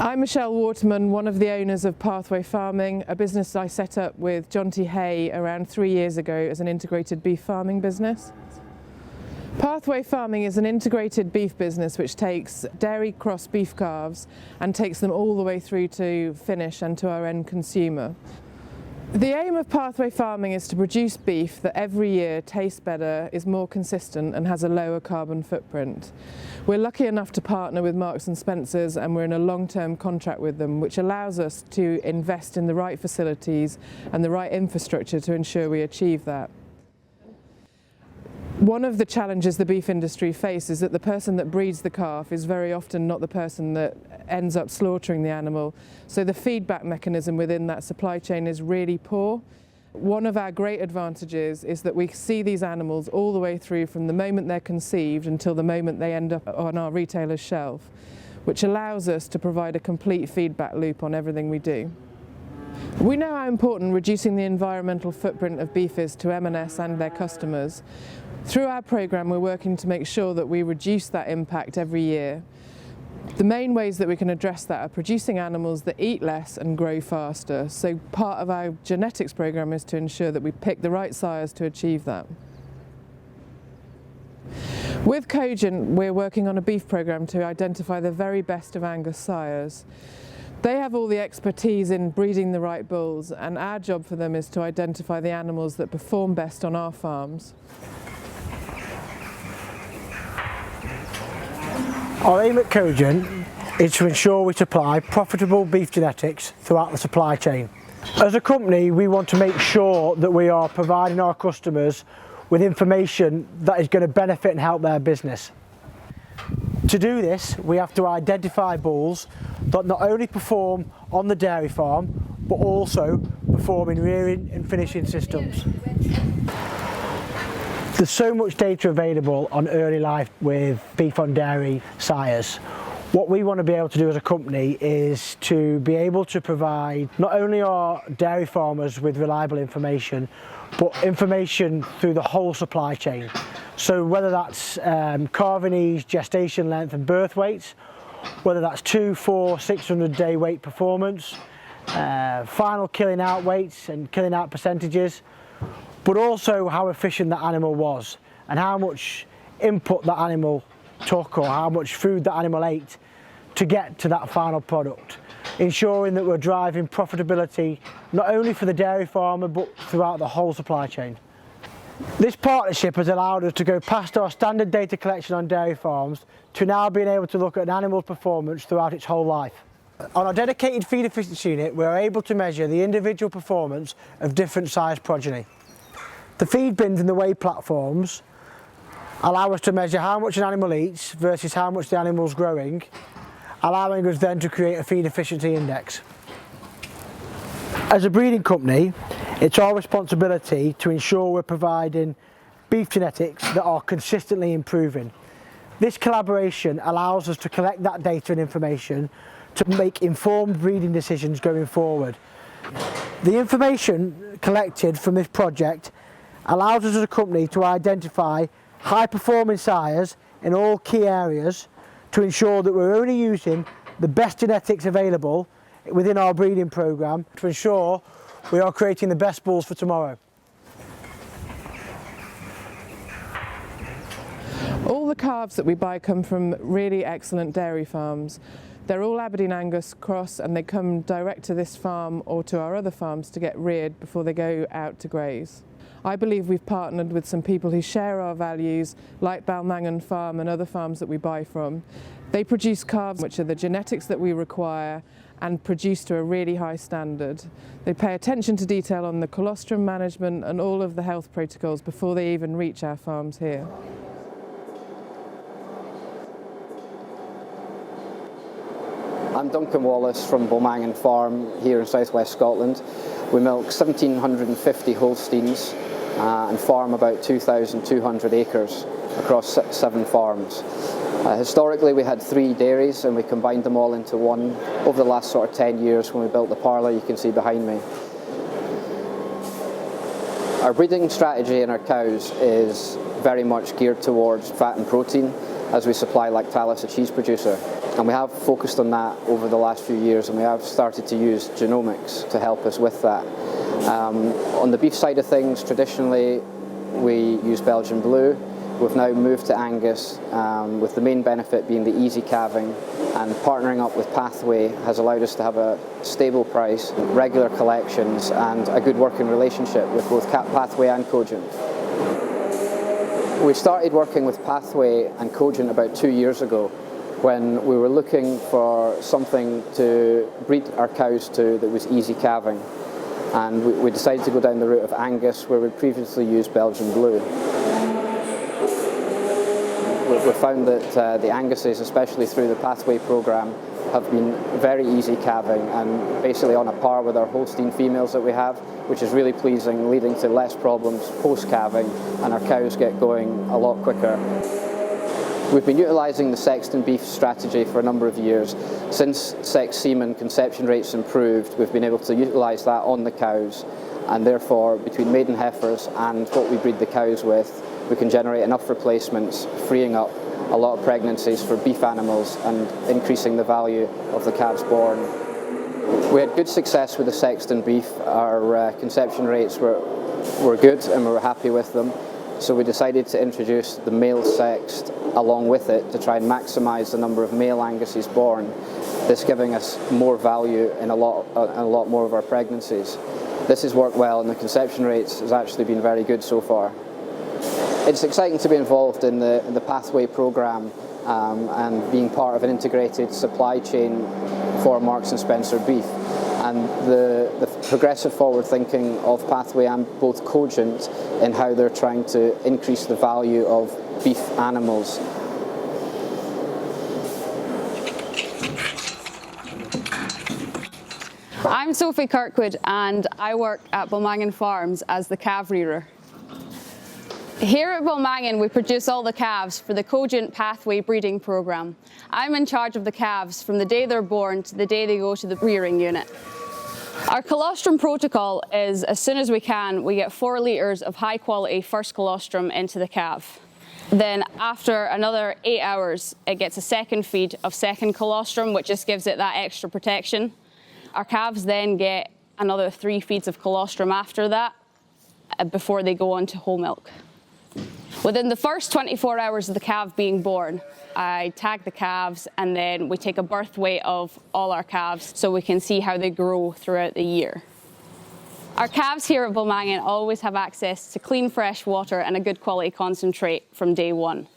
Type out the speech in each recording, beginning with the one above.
I'm Michelle Waterman, one of the owners of Pothway Farming, a business I set up with John T. Hay around 3 years ago as an integrated beef farming business. Pothway Farming is an integrated beef business which takes dairy cross beef calves and takes them all the way through to finish and to our end consumer. The aim of Pothway Farming is to produce beef that every year tastes better, is more consistent and has a lower carbon footprint. We're lucky enough to partner with Marks and Spencer's, and we're in a long-term contract with them, which allows us to invest in the right facilities and the right infrastructure to ensure we achieve that. One of the challenges the beef industry faces is that the person that breeds the calf is very often not the person that ends up slaughtering the animal, so the feedback mechanism within that supply chain is really poor. One of our great advantages is that we see these animals all the way through from the moment they're conceived until the moment they end up on our retailer's shelf, which allows us to provide a complete feedback loop on everything we do. We know how important reducing the environmental footprint of beef is to M&S and their customers. Through our programme, we're working to make sure that we reduce that impact every year. The main ways that we can address that are producing animals that eat less and grow faster. So part of our genetics programme is to ensure that we pick the right sires to achieve that. With Cogent, we're working on a beef programme to identify the very best of Angus sires. They have all the expertise in breeding the right bulls, and our job for them is to identify the animals that perform best on our farms. Our aim at Cogent is to ensure we supply profitable beef genetics throughout the supply chain. As a company, we want to make sure that we are providing our customers with information that is going to benefit and help their business. To do this, we have to identify bulls that not only perform on the dairy farm, but also perform in rearing and finishing systems. There's so much data available on early life with beef on dairy sires. What we want to be able to do as a company is to be able to provide not only our dairy farmers with reliable information, but information through the whole supply chain. So whether that's calving age, gestation length and birth weights, whether that's 200, 400, 600 day weight performance, final killing out weights and killing out percentages, but also how efficient that animal was and how much input that animal took or how much food that animal ate to get to that final product, ensuring that we're driving profitability not only for the dairy farmer but throughout the whole supply chain. This partnership has allowed us to go past our standard data collection on dairy farms to now being able to look at an animal's performance throughout its whole life. On our dedicated feed efficiency unit, we're able to measure the individual performance of different size progeny. The feed bins and the weigh platforms allow us to measure how much an animal eats versus how much the animal's growing, allowing us then to create a feed efficiency index. As a breeding company, it's our responsibility to ensure we're providing beef genetics that are consistently improving. This collaboration allows us to collect that data and information to make informed breeding decisions going forward. The information collected from this project allows us as a company to identify high performing sires in all key areas to ensure that we're only using the best genetics available within our breeding programme to ensure we are creating the best bulls for tomorrow. All the calves that we buy come from really excellent dairy farms. They're all Aberdeen Angus cross and they come direct to this farm or to our other farms to get reared before they go out to graze. I believe we've partnered with some people who share our values, like Bolmongan farm and other farms that we buy from. They produce calves which are the genetics that we require and produced to a really high standard. They pay attention to detail on the colostrum management and all of the health protocols before they even reach our farms here. I'm Duncan Wallace from Bolmongan farm here in southwest Scotland. We milk 1,750 Holsteins and farm about 2,200 acres across 7 farms. Historically we had 3 dairies and we combined them all into one over the last sort of 10 years when we built the parlour you can see behind me. Our breeding strategy in our cows is very much geared towards fat and protein, as we supply Lactalis, a cheese producer. And we have focused on that over the last few years, and we have started to use genomics to help us with that. On the beef side of things, traditionally we use Belgian Blue. We've now moved to Angus, with the main benefit being the easy calving, and partnering up with Pothway has allowed us to have a stable price, regular collections, and a good working relationship with both Pothway and Cogent. We started working with Pothway and Cogent about 2 years ago, when we were looking for something to breed our cows to that was easy calving. And we decided to go down the route of Angus, where we previously used Belgian Blue. We found that the Anguses, especially through the Pothway program, have been very easy calving and basically on a par with our Holstein females that we have, which is really pleasing, leading to less problems post-calving, and our cows get going a lot quicker. We've been utilising the Sexton beef strategy for a number of years. Since sex semen conception rates improved, we've been able to utilise that on the cows, and therefore between maiden heifers and what we breed the cows with, we can generate enough replacements, freeing up a lot of pregnancies for beef animals and increasing the value of the calves born. We had good success with the Sexton beef. Our conception rates were good and we were happy with them. So we decided to introduce the male sext along with it to try and maximise the number of male Anguses born, this giving us more value in a lot more of our pregnancies. This has worked well, and the conception rates has actually been very good so far. It's exciting to be involved in the Pothway programme and being part of an integrated supply chain for Marks and Spencer beef. And the progressive forward thinking of Pothway and both Cogent in how they're trying to increase the value of beef animals. I'm Sophie Kirkwood and I work at Bolmongan Farms as the calf rearer. Here at Bolmongan we produce all the calves for the Cogent Pothway breeding programme. I'm in charge of the calves from the day they're born to the day they go to the rearing unit. Our colostrum protocol is, as soon as we can, we get 4 litres of high quality first colostrum into the calf. Then after another 8 hours it gets a second feed of second colostrum, which just gives it that extra protection. Our calves then get another 3 feeds of colostrum after that before they go on to whole milk. Within the first 24 hours of the calf being born, I tag the calves and then we take a birth weight of all our calves so we can see how they grow throughout the year. Our calves here at Bolmongan always have access to clean fresh water and a good quality concentrate from day one.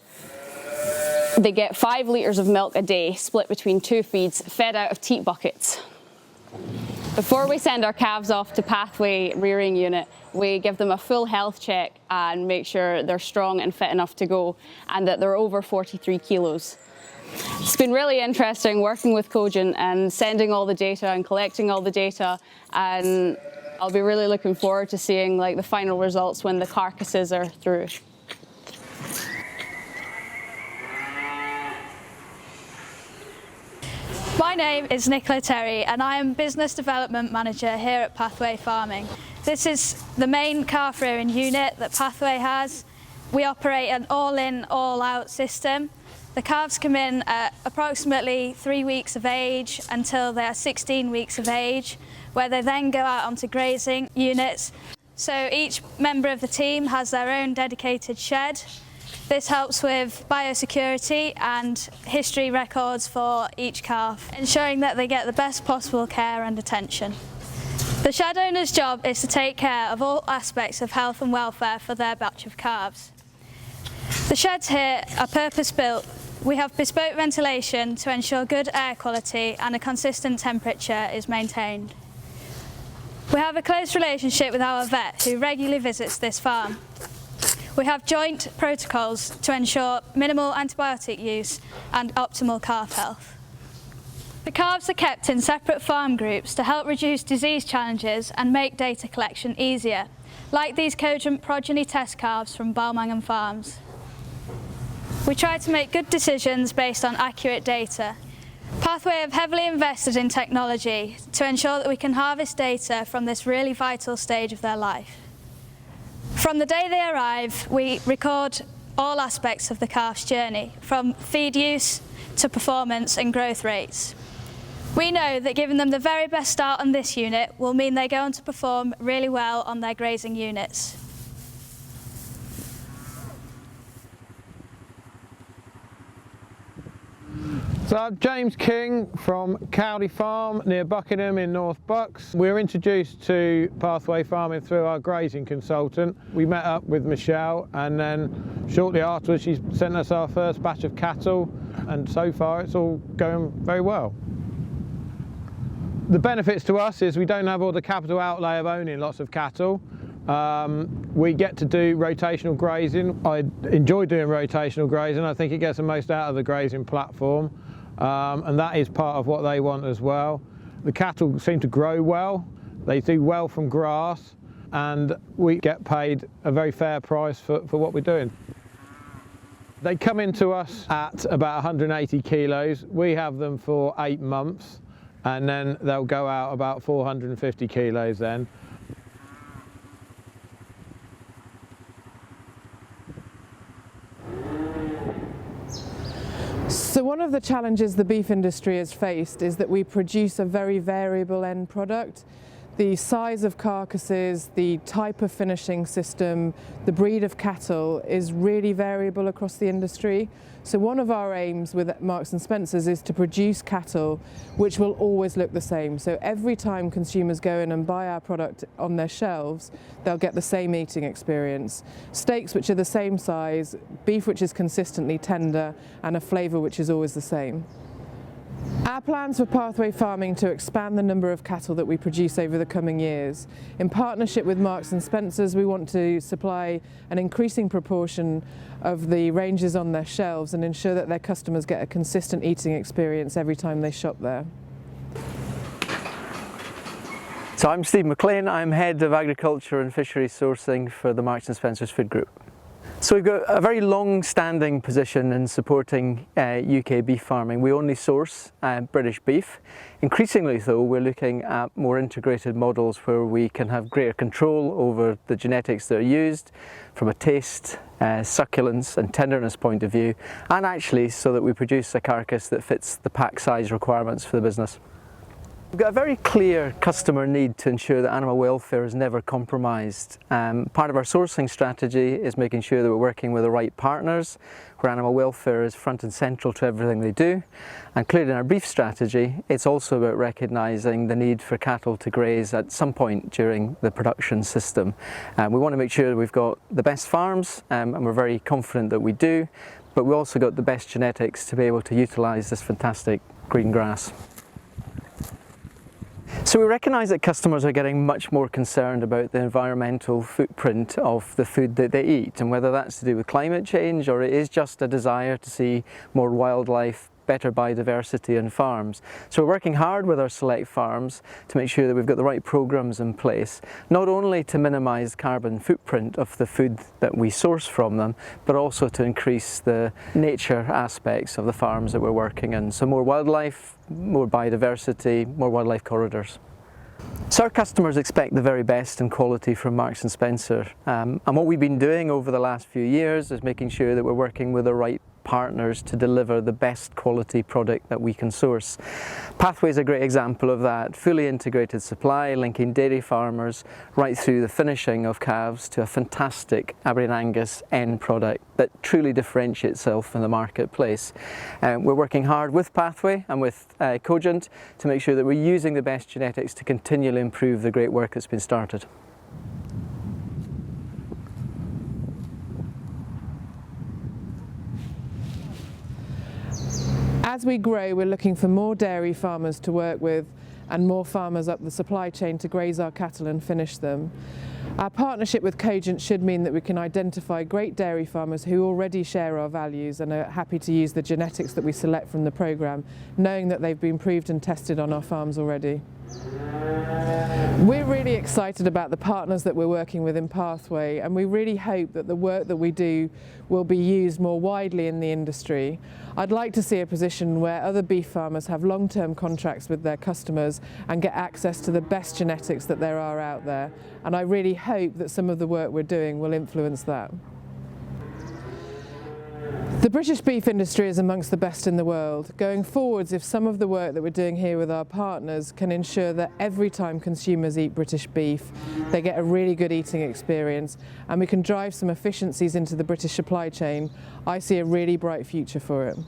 They get 5 litres of milk a day split between 2 feeds fed out of teat buckets. Before we send our calves off to Pothway rearing unit, we give them a full health check and make sure they're strong and fit enough to go and that they're over 43 kilos. It's been really interesting working with Cogent and sending all the data and collecting all the data, and I'll be really looking forward to seeing the final results when the carcasses are through. My name is Nicola Terry and I am Business Development Manager here at Pothway Farming. This is the main calf rearing unit that Pothway has. We operate an all-in, all-out system. The calves come in at approximately 3 weeks of age until they are 16 weeks of age, where they then go out onto grazing units. So each member of the team has their own dedicated shed. This helps with biosecurity and history records for each calf, ensuring that they get the best possible care and attention. The shed owner's job is to take care of all aspects of health and welfare for their batch of calves. The sheds here are purpose-built. We have bespoke ventilation to ensure good air quality and a consistent temperature is maintained. We have a close relationship with our vet who regularly visits this farm. We have joint protocols to ensure minimal antibiotic use and optimal calf health. The calves are kept in separate farm groups to help reduce disease challenges and make data collection easier, like these Cogent progeny test calves from Bolmongan Farms. We try to make good decisions based on accurate data. Pothway have heavily invested in technology to ensure that we can harvest data from this really vital stage of their life. From the day they arrive, we record all aspects of the calf's journey, from feed use to performance and growth rates. We know that giving them the very best start on this unit will mean they go on to perform really well on their grazing units. So I'm James King from Cowley Farm near Buckingham in North Bucks. We were introduced to Pothway farming through our grazing consultant. We met up with Michelle, and then shortly afterwards she sent us our first batch of cattle, and so far it's all going very well. The benefits to us is we don't have all the capital outlay of owning lots of cattle. We get to do rotational grazing. I enjoy doing rotational grazing. I think it gets the most out of the grazing platform, and that is part of what they want as well. The cattle seem to grow well, they do well from grass, and we get paid a very fair price for what we're doing. They come into us at about 180 kilos. We have them for 8 months, and then they'll go out about 450 kilos then. So one of the challenges the beef industry has faced is that we produce a very variable end product. The size of carcasses, the type of finishing system, the breed of cattle is really variable across the industry. So one of our aims with Marks & Spencer's is to produce cattle which will always look the same. So every time consumers go in and buy our product on their shelves, they'll get the same eating experience. Steaks which are the same size, beef which is consistently tender, and a flavour which is always the same. Our plans for Pothway farming to expand the number of cattle that we produce over the coming years. In partnership with Marks & Spencer's, we want to supply an increasing proportion of the ranges on their shelves and ensure that their customers get a consistent eating experience every time they shop there. So I'm Steve McLean, I'm Head of Agriculture and Fisheries Sourcing for the Marks & Spencer's Food Group. So we've got a very long-standing position in supporting UK beef farming. We only source British beef. Increasingly though, we're looking at more integrated models where we can have greater control over the genetics that are used from a taste, succulence and tenderness point of view, and actually so that we produce a carcass that fits the pack size requirements for the business. We've got a very clear customer need to ensure that animal welfare is never compromised. Part of our sourcing strategy is making sure that we're working with the right partners, where animal welfare is front and central to everything they do. And clearly in our beef strategy, it's also about recognising the need for cattle to graze at some point during the production system. We want to make sure that we've got the best farms, and we're very confident that we do, but we've also got the best genetics to be able to utilise this fantastic green grass. So we recognise that customers are getting much more concerned about the environmental footprint of the food that they eat, and whether that's to do with climate change or it is just a desire to see more wildlife, better biodiversity in farms. So we're working hard with our select farms to make sure that we've got the right programmes in place, not only to minimise carbon footprint of the food that we source from them, but also to increase the nature aspects of the farms that we're working in. So more wildlife, more biodiversity, more wildlife corridors. So our customers expect the very best in quality from Marks & Spencer, and what we've been doing over the last few years is making sure that we're working with the right partners to deliver the best quality product that we can source. Pothway is a great example of that. Fully integrated supply, linking dairy farmers right through the finishing of calves to a fantastic Aberdeen Angus end product that truly differentiates itself in the marketplace. We're working hard with Pothway and with Cogent to make sure that we're using the best genetics to continually improve the great work that's been started. As we grow, we're looking for more dairy farmers to work with and more farmers up the supply chain to graze our cattle and finish them. Our partnership with Cogent should mean that we can identify great dairy farmers who already share our values and are happy to use the genetics that we select from the programme, knowing that they've been proved and tested on our farms already. We're really excited about the partners that we're working with in Pothway, and we really hope that the work that we do will be used more widely in the industry. I'd like to see a position where other beef farmers have long-term contracts with their customers and get access to the best genetics that there are out there, and I really hope that some of the work we're doing will influence that. The British beef industry is amongst the best in the world. Going forwards, if some of the work that we're doing here with our partners can ensure that every time consumers eat British beef, they get a really good eating experience, and we can drive some efficiencies into the British supply chain, I see a really bright future for it.